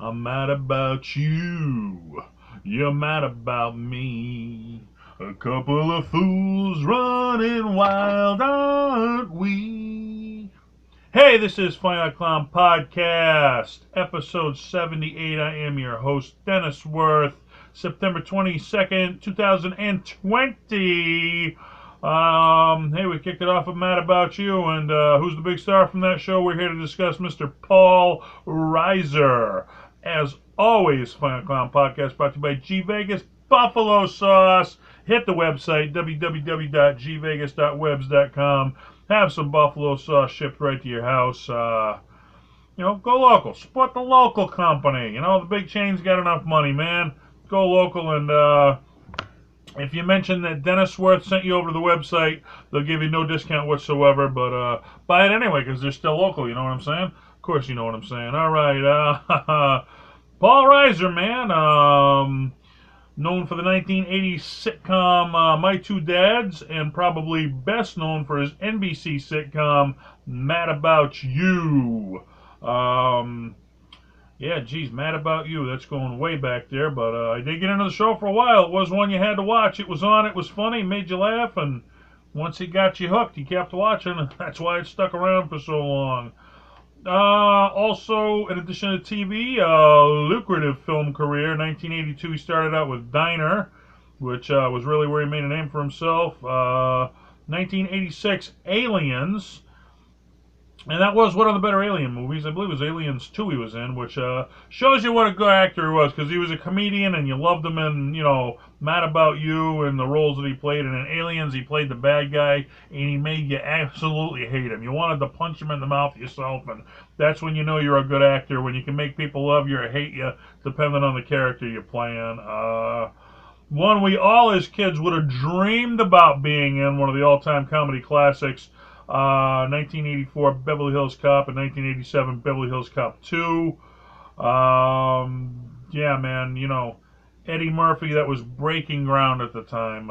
I'm mad about you. You're mad about me. A couple of fools running wild, aren't we? Hey, this is Final Clown Podcast, episode 78. I am your host, Dennis Wirth. September 22nd, 2020. Hey, we kicked it off with Mad About You, and who's the big star from that show? We're here to discuss Mr. Paul Reiser. As always, Final Clown Podcast brought to you by G Vegas Buffalo Sauce. Hit the website, www.gvegas.webs.com. Have some buffalo sauce shipped right to your house. Go local. Support the local company. The big chains got enough money, man. Go local, and if you mention that Dennis Wirth sent you over to the website, they'll give you no discount whatsoever, but buy it anyway because they're still local, you know what I'm saying? Of course you know what I'm saying. All right, Paul Reiser, man, known for the 1980s sitcom My Two Dads, and probably best known for his NBC sitcom Mad About You. Yeah, geez, Mad About You. That's going way back there, but I did get into the show for a while. It was one you had to watch. It was on, it was funny, made you laugh, and once it got you hooked, you kept watching, and that's why it stuck around for so long. Also, in addition to TV, lucrative film career. 1982, he started out with Diner, which was really where he made a name for himself. 1986, Aliens. And that was one of the better Alien movies. I believe it was Aliens 2 he was in, which shows you what a good actor he was, because he was a comedian and you loved him in, Mad About You and the roles that he played. And in Aliens, he played the bad guy, and he made you absolutely hate him. You wanted to punch him in the mouth yourself, and that's when you know you're a good actor, when you can make people love you or hate you, depending on the character you're playing. One we all as kids would have dreamed about being in, one of the all-time comedy classics. 1984 Beverly Hills Cop, and 1987 Beverly Hills Cop 2. Yeah, man, Eddie Murphy, that was breaking ground at the time.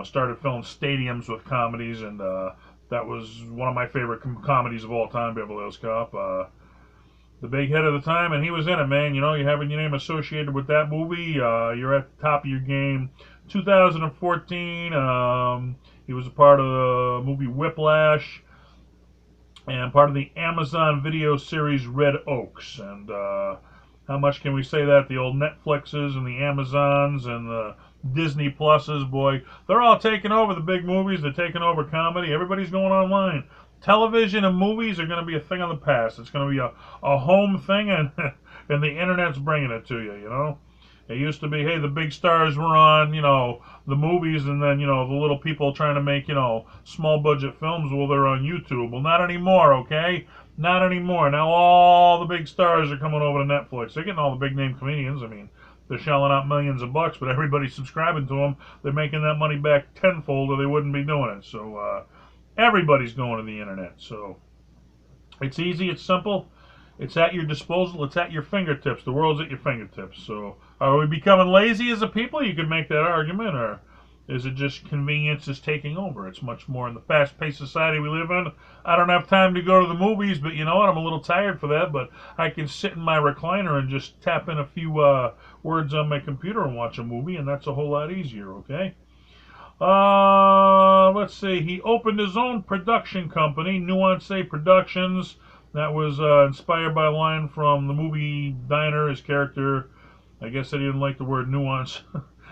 Started filling stadiums with comedies, and that was one of my favorite comedies of all time, Beverly Hills Cop. The big hit of the time, and he was in it, man. You're having your name associated with that movie. You're at the top of your game. 2014, he was a part of the movie Whiplash and part of the Amazon video series Red Oaks. And how much can we say that? The old Netflixes and the Amazons and the Disney Pluses, boy, they're all taking over the big movies. They're taking over comedy. Everybody's going online. Television and movies are going to be a thing of the past. It's going to be a home thing, and and the internet's bringing it to you. It used to be, hey, the big stars were on, the movies, and then, the little people trying to make, small budget films, well, they're on YouTube. Well, not anymore, okay? Not anymore. Now all the big stars are coming over to Netflix. They're getting all the big name comedians. I mean, they're shelling out millions of bucks, but everybody's subscribing to them. They're making that money back tenfold, or they wouldn't be doing it. So, everybody's going to the internet. So, it's easy, it's simple. It's at your disposal. It's at your fingertips. The world's at your fingertips. So, are we becoming lazy as a people? You could make that argument. Or is it just convenience is taking over? It's much more in the fast-paced society we live in. I don't have time to go to the movies, but you know what? I'm a little tired for that. But I can sit in my recliner and just tap in a few words on my computer and watch a movie, and that's a whole lot easier, okay? Let's see. He opened his own production company, Nuance Productions. That was inspired by a line from the movie Diner. His character, I guess, said he didn't like the word nuance,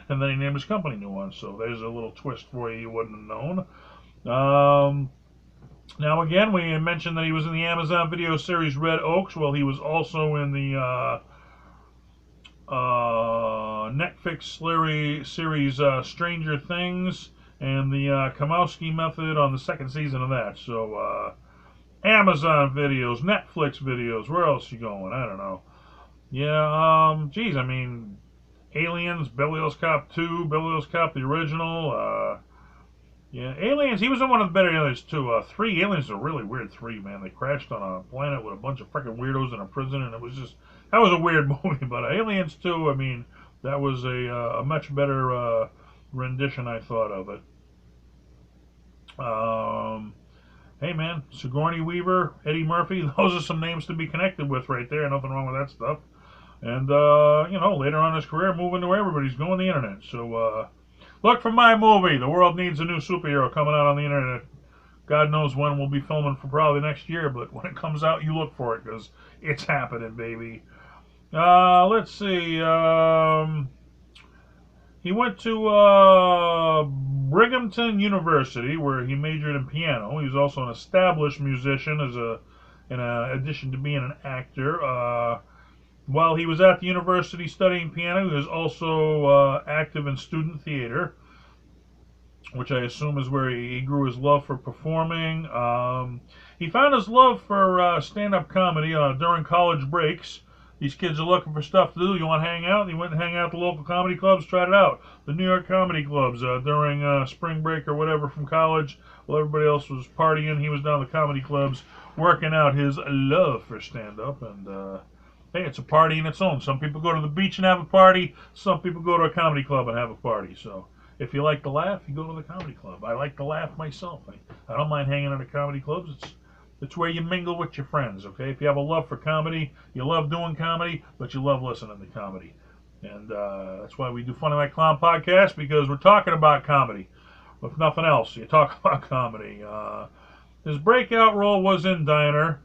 and then he named his company Nuance. So there's a little twist for you wouldn't have known. Now, again, we mentioned that he was in the Amazon video series Red Oaks. Well, he was also in the Netflix series Stranger Things and the Kamowski Method on the second season of that. So, Amazon videos, Netflix videos, where else you going? I don't know. Yeah, geez, I mean, Aliens, Beverly Hills Cop 2, Beverly Hills Cop the original, yeah, Aliens, he was in one of the better Aliens too. 3, Aliens is a really weird 3, man. They crashed on a planet with a bunch of freaking weirdos in a prison, and that was a weird movie, but Aliens 2, I mean, that was a much better rendition, I thought, of it. Hey, man, Sigourney Weaver, Eddie Murphy, those are some names to be connected with right there. Nothing wrong with that stuff. And, later on in his career, moving to everybody's going the internet. So, look for my movie. The world needs a new superhero coming out on the internet. God knows when we'll be filming for probably next year, but when it comes out, you look for it because it's happening, baby. Let's see. He went to Brighamton University where he majored in piano. He was also an established musician in addition to being an actor. While he was at the university studying piano, he was also active in student theater, which I assume is where he grew his love for performing. He found his love for stand-up comedy during college breaks. These kids are looking for stuff to do. You want to hang out? He went and hang out at the local comedy clubs, tried it out. The New York comedy clubs during spring break or whatever from college. While everybody else was partying, he was down at the comedy clubs working out his love for stand-up. And hey, it's a party in its own. Some people go to the beach and have a party. Some people go to a comedy club and have a party. So if you like to laugh, you go to the comedy club. I like to laugh myself. I don't mind hanging out at comedy clubs. It's where you mingle with your friends, okay? If you have a love for comedy, you love doing comedy, but you love listening to comedy. And that's why we do Funny Like Clown podcast, because we're talking about comedy. If nothing else, you talk about comedy. His breakout role was in Diner.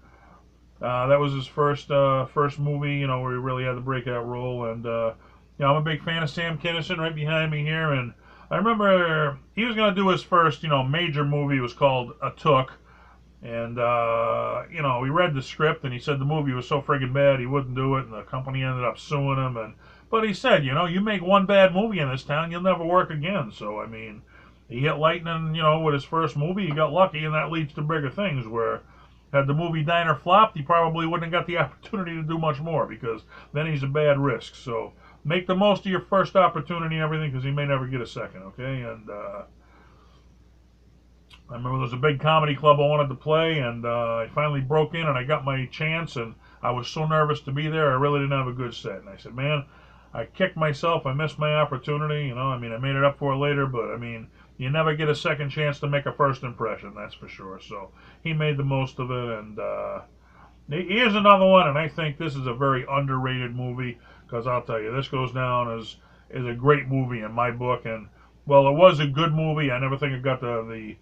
That was his first movie, where he really had the breakout role. And, I'm a big fan of Sam Kinison right behind me here. And I remember he was going to do his first, major movie. It was called A Took. And, we read the script, and he said the movie was so friggin' bad he wouldn't do it, and the company ended up suing him. But he said, you make one bad movie in this town, you'll never work again. So, I mean, he hit lightning, with his first movie. He got lucky, and that leads to bigger things, where had the movie Diner flopped, he probably wouldn't have got the opportunity to do much more, because then he's a bad risk. So, make the most of your first opportunity and everything, because you may never get a second, okay? And, I remember there was a big comedy club I wanted to play, and I finally broke in, and I got my chance, and I was so nervous to be there, I really didn't have a good set. And I said, man, I kicked myself, I missed my opportunity, I made it up for it later, but, you never get a second chance to make a first impression, that's for sure. So he made the most of it, and here's another one, and I think this is a very underrated movie, because I'll tell you, this goes down as a great movie in my book, and, well, it was a good movie. I never think it got the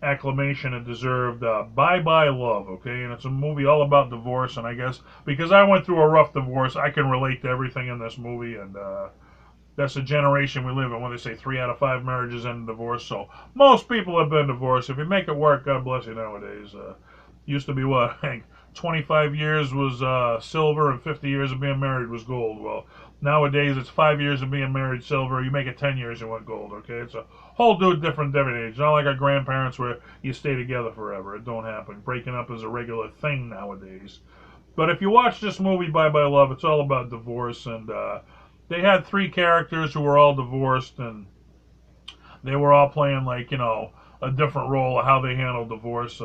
acclamation it deserved. Bye Bye Love, okay? And it's a movie all about divorce, and I guess because I went through a rough divorce, I can relate to everything in this movie, and that's the generation we live in when they say 3 out of 5 marriages end in divorce. So most people have been divorced. If you make it work, God bless you nowadays. Used to be what, I think 25 years was silver and 50 years of being married was gold. Well, nowadays it's 5 years of being married silver. You make it 10 years and went gold, okay? It's a whole different age. Not like our grandparents where you stay together forever. It don't happen. Breaking up is a regular thing nowadays. But if you watch this movie, Bye Bye Love, it's all about divorce. And they had 3 characters who were all divorced, and they were all playing a different role of how they handled divorce.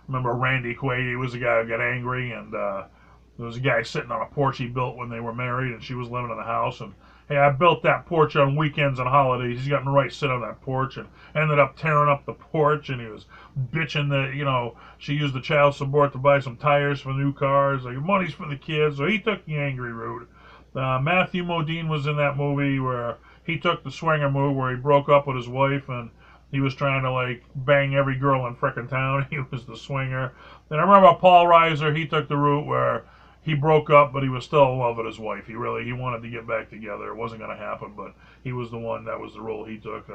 Remember Randy Quaid? He was the guy who got angry, and there was a guy sitting on a porch he built when they were married, and she was living in the house. And hey, I built that porch on weekends and holidays. He's got no right to sit on that porch, and ended up tearing up the porch. And he was bitching that she used the child support to buy some tires for new cars. Like, money's for the kids. So he took the angry route. Matthew Modine was in that movie where he took the swinger move, where he broke up with his wife and he was trying to bang every girl in frickin' town. He was the swinger. Then I remember Paul Reiser. He took the route where he broke up, but he was still in love with his wife. He wanted to get back together. It wasn't going to happen, but he was the one. That was the role he took.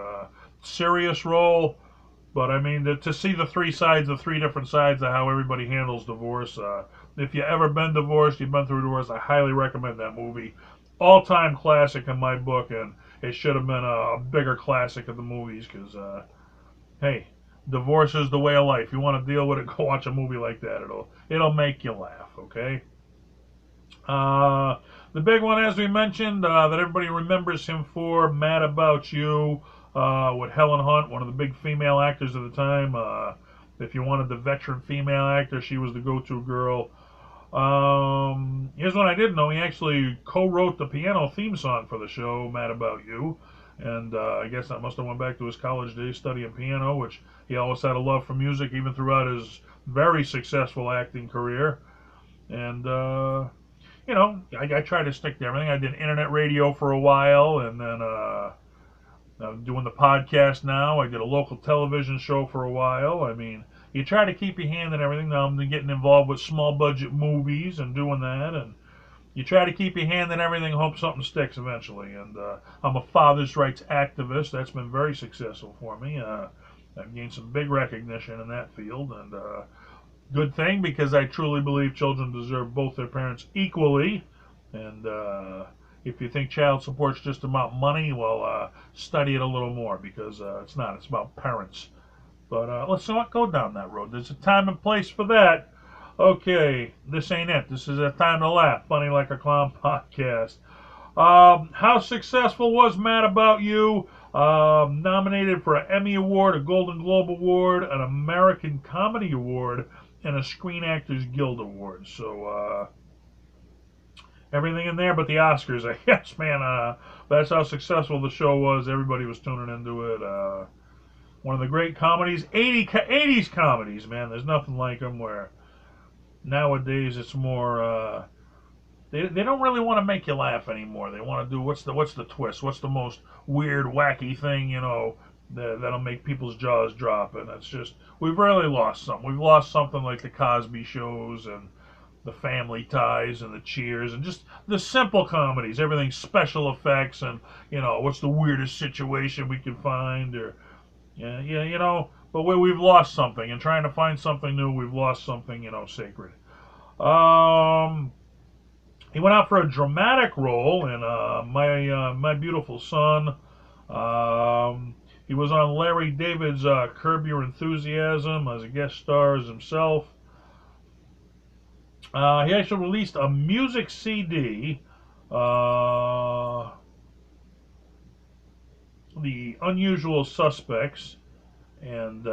Serious role, but to see the 3 sides, the 3 different sides of how everybody handles divorce. If you ever been divorced, you've been through divorce, I highly recommend that movie. All-time classic in my book, and it should have been a bigger classic of the movies, because, hey, divorce is the way of life. You want to deal with it, go watch a movie like that. It'll make you laugh, okay? The big one, as we mentioned, that everybody remembers him for, Mad About You, with Helen Hunt, one of the big female actors of the time. If you wanted the veteran female actor, she was the go-to girl. Here's one I didn't know. He actually co-wrote the piano theme song for the show, Mad About You. And I guess that must have went back to his college days studying piano, which he always had a love for music, even throughout his very successful acting career. And I try to stick to everything. I did internet radio for a while, and then I'm doing the podcast now. I did a local television show for a while. I mean, you try to keep your hand in everything. Now I'm getting involved with small budget movies and doing that, and you try to keep your hand in everything, hope something sticks eventually. And I'm a father's rights activist. That's been very successful for me. I've gained some big recognition in that field, and good thing, because I truly believe children deserve both their parents equally. And if you think child support's just about money, well, study it a little more, because it's not. It's about parents. But let's not go down that road. There's a time and place for that. Okay, this ain't it. This is a time to laugh. Funny Like a Clown podcast. How successful was Mad About You? Nominated for an Emmy Award, a Golden Globe Award, an American Comedy Award, and a Screen Actors Guild Award. So everything in there but the Oscars, I guess, man. That's how successful the show was. Everybody was tuning into it. One of the great comedies, 80s comedies, man. There's nothing like them, where nowadays it's more... They don't really want to make you laugh anymore. They want to do, what's the twist? What's the most weird, wacky thing, that'll make people's jaws drop? And it's just, we've really lost something. We've lost something like the Cosby shows and the Family Ties and the Cheers, and just the simple comedies. Everything's special effects, and what's the weirdest situation we can find, or But we've lost something, and trying to find something new, we've lost something sacred. He went out for a dramatic role in My Beautiful Son. He was on Larry David's Curb Your Enthusiasm as a guest star as himself. He actually released a music CD, The Unusual Suspects, and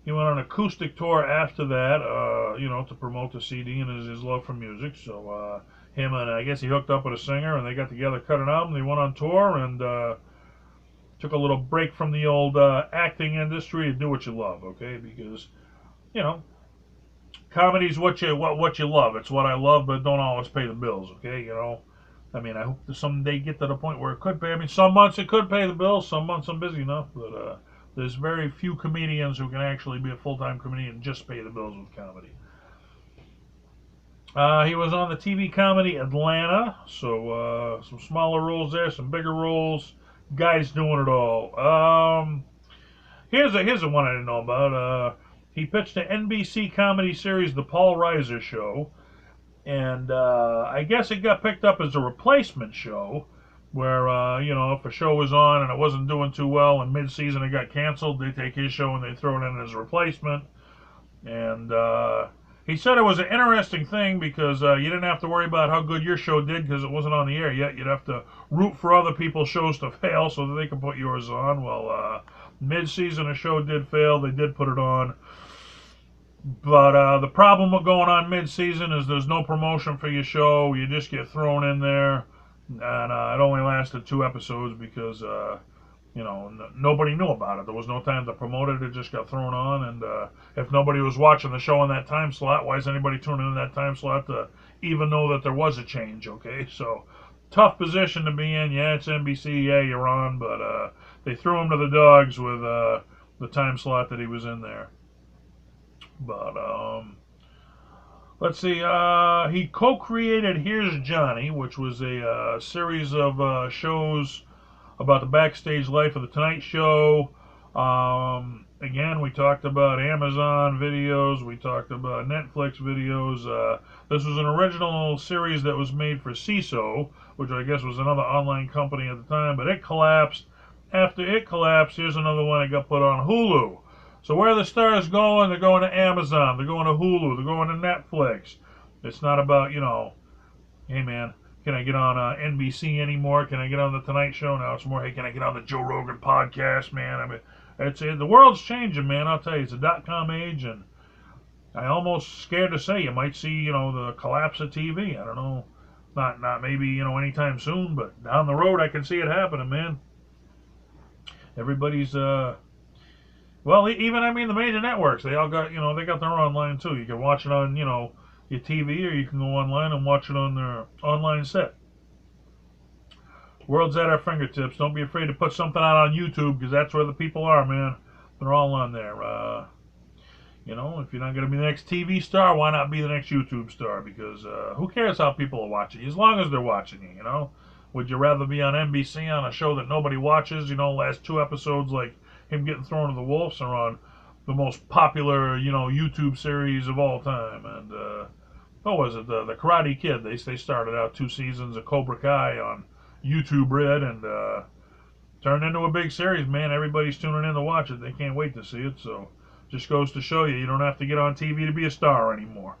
he went on an acoustic tour after that, to promote the CD and his love for music. So him and I guess he hooked up with a singer, and they got together, cut an album. They went on tour, and took a little break from the old acting industry to do what you love, okay? Because comedy's what you love. It's what I love, but it don't always pay the bills, okay? I mean, I hope to someday get to the point where it could pay. I mean, some months it could pay the bills, some months I'm busy enough, but there's very few comedians who can actually be a full-time comedian and just pay the bills with comedy. He was on the TV comedy Atlanta, so some smaller roles there, some bigger roles. Guy's doing it all. Here's a one I didn't know about. He pitched the NBC comedy series The Paul Reiser Show, and I guess it got picked up as a replacement show, where, if a show was on and it wasn't doing too well, and mid-season it got canceled, they take his show and they throw it in as a replacement. And he said it was an interesting thing, because you didn't have to worry about how good your show did, because it wasn't on the air yet. You'd have to root for other people's shows to fail so that they could put yours on. Well, mid-season a show did fail. They did put it on. But the problem with going on mid-season is there's no promotion for your show. You just get thrown in there. And it only lasted 2 episodes because, nobody knew about it. There was no time to promote it. It just got thrown on. And if nobody was watching the show in that time slot, why is anybody tuning in that time slot to even know that there was a change, okay? So, tough position to be in. Yeah, it's NBC. Yeah, you're on. But they threw him to the dogs with the time slot that he was in there. But, let's see, he co-created Here's Johnny, which was a series of shows about the backstage life of The Tonight Show. Again, we talked about Amazon videos, we talked about Netflix videos. This was an original series that was made for CISO, which I guess was another online company at the time, but it collapsed. After it collapsed, here's another one that got put on Hulu. So where are the stars going? They're going to Amazon, they're going to Hulu, they're going to Netflix. It's not about, hey man, can I get on NBC anymore? Can I get on The Tonight Show? Now it's more, hey, can I get on the Joe Rogan podcast, man? I mean, the world's changing, man. I'll tell you, it's a .com age, and I almost scared to say you might see, the collapse of TV. I don't know, not maybe, anytime soon, but down the road I can see it happening, man. Everybody's, well, even, the major networks, they all got, they got their online too. You can watch it on, your TV, or you can go online and watch it on their online set. World's at our fingertips. Don't be afraid to put something out on YouTube, because that's where the people are, man. They're all on there. If you're not going to be the next TV star, why not be the next YouTube star? Because who cares how people are watching you, as long as they're watching you. Would you rather be on NBC on a show that nobody watches, last 2 episodes like him getting thrown to the wolves, or on the most popular, YouTube series of all time? And what was it? The Karate Kid. They started out 2 seasons of Cobra Kai on YouTube Red, and turned into a big series, man. Everybody's tuning in to watch it. They can't wait to see it, so just goes to show you don't have to get on TV to be a star anymore.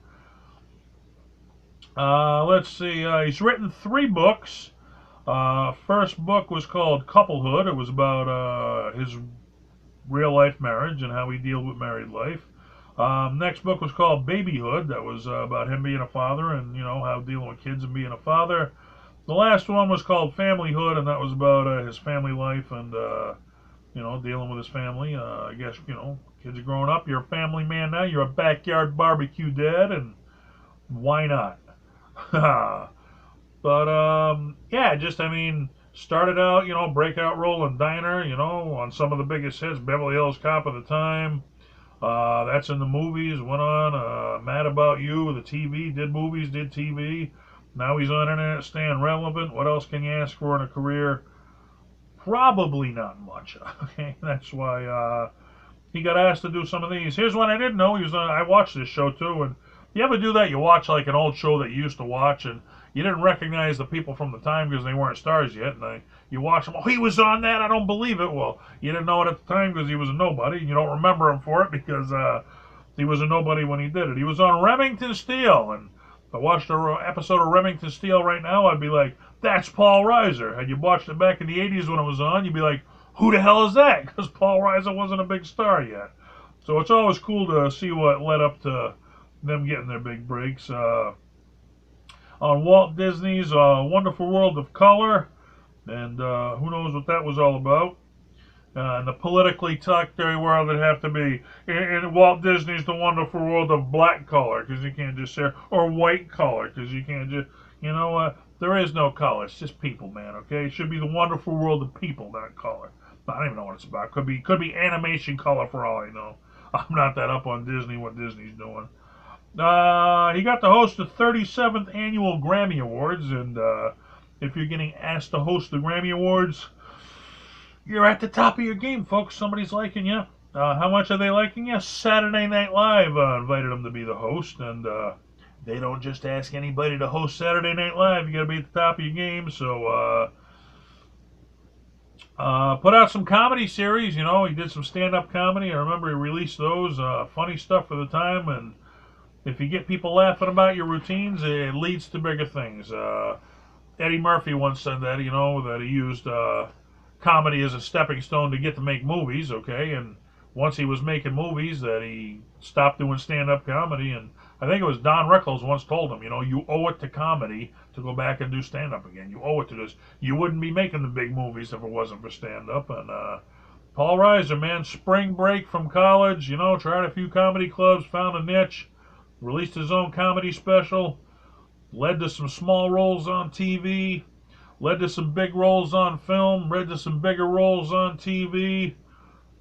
Let's see. He's written 3 books. First book was called Couplehood. It was about his real-life marriage and how he dealt with married life. Next book was called Babyhood. That was about him being a father and, how dealing with kids and being a father. The last one was called Familyhood, and that was about his family life and, dealing with his family. I guess, kids are growing up. You're a family man now. You're a backyard barbecue dad, and why not? But, started out, breakout role in Diner, on some of the biggest hits. Beverly Hills Cop at the time. That's in the movies. Went on Mad About You, the TV, did movies, did TV. Now he's on internet, staying relevant. What else can you ask for in a career? Probably not much. Okay, that's why he got asked to do some of these. Here's one I didn't know. I watched this show too, and you ever do that? You watch like an old show that you used to watch, and you didn't recognize the people from the time because they weren't stars yet. And you watch them. Oh, he was on that. I don't believe it. Well, you didn't know it at the time because he was a nobody, and you don't remember him for it because he was a nobody when he did it. He was on Remington Steele, and if I watched an episode of Remington Steele right now, I'd be like, that's Paul Reiser. Had you watched it back in the 80s when it was on, you'd be like, who the hell is that? Because Paul Reiser wasn't a big star yet. So it's always cool to see what led up to them getting their big breaks. On Walt Disney's Wonderful World of Color, and who knows what that was all about. And the politically sectary world would have to be in Walt Disney's The Wonderful World of Black Color, because you can't just say, or white color, because you can't just, there is no color. It's just people, man, okay? It should be The Wonderful World of People, not color. I don't even know what it's about. Could be animation color for all I know. I'm not that up on Disney, what Disney's doing. He got to host the 37th Annual Grammy Awards, and if you're getting asked to host the Grammy Awards, you're at the top of your game, folks. Somebody's liking you. How much are they liking you? Saturday Night Live invited him to be the host, and they don't just ask anybody to host Saturday Night Live. You got to be at the top of your game. So put out some comedy series. He did some stand-up comedy. I remember he released those. Funny stuff for the time, and if you get people laughing about your routines, it leads to bigger things. Eddie Murphy once said that, that he used comedy as a stepping stone to get to make movies, okay? And once he was making movies, that he stopped doing stand-up comedy. And I think it was Don Rickles once told him, you owe it to comedy to go back and do stand-up again. You owe it to this. You wouldn't be making the big movies if it wasn't for stand-up. And Paul Reiser, man, spring break from college, tried a few comedy clubs, found a niche, released his own comedy special, led to some small roles on TV, led to some big roles on film, led to some bigger roles on TV,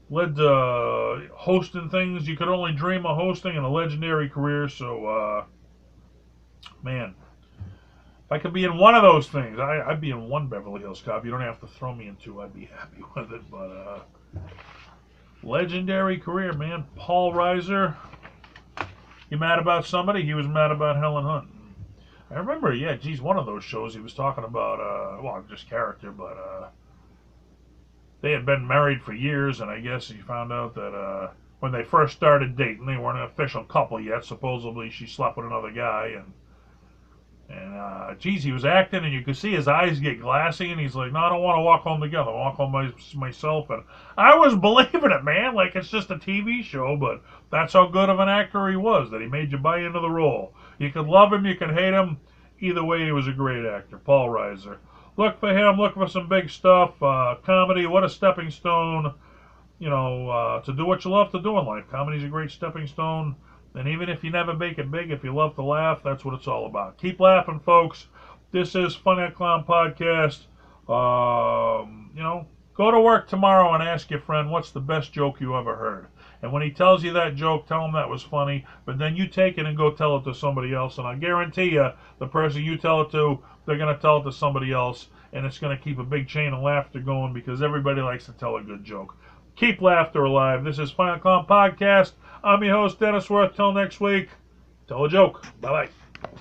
led to hosting things you could only dream of hosting, and a legendary career. So, man, if I could be in one of those things, I'd be in one Beverly Hills Cop. You don't have to throw me in 2. I'd be happy with it. But legendary career, man. Paul Reiser. You mad about somebody? He was mad about Helen Hunt. I remember, one of those shows he was talking about, just character, but they had been married for years, and I guess he found out that when they first started dating, they weren't an official couple yet. Supposedly she slept with another guy, and he was acting, and you could see his eyes get glassy, and he's like, no, I don't want to walk home together. I walk home by myself. And I was believing it, man, like it's just a TV show, but that's how good of an actor he was, that he made you buy into the role. You could love him, you could hate him. Either way, he was a great actor. Paul Reiser. Look for him, look for some big stuff. Comedy, what a stepping stone, to do what you love to do in life. Comedy's a great stepping stone. And even if you never make it big, if you love to laugh, that's what it's all about. Keep laughing, folks. This is Funny Clown Podcast. Go to work tomorrow and ask your friend what's the best joke you ever heard. And when he tells you that joke, tell him that was funny. But then you take it and go tell it to somebody else. And I guarantee you, the person you tell it to, they're going to tell it to somebody else. And it's going to keep a big chain of laughter going because everybody likes to tell a good joke. Keep laughter alive. This is Funny Clown Podcast. I'm your host, Dennis Wirth. Till next week, tell a joke. Bye-bye.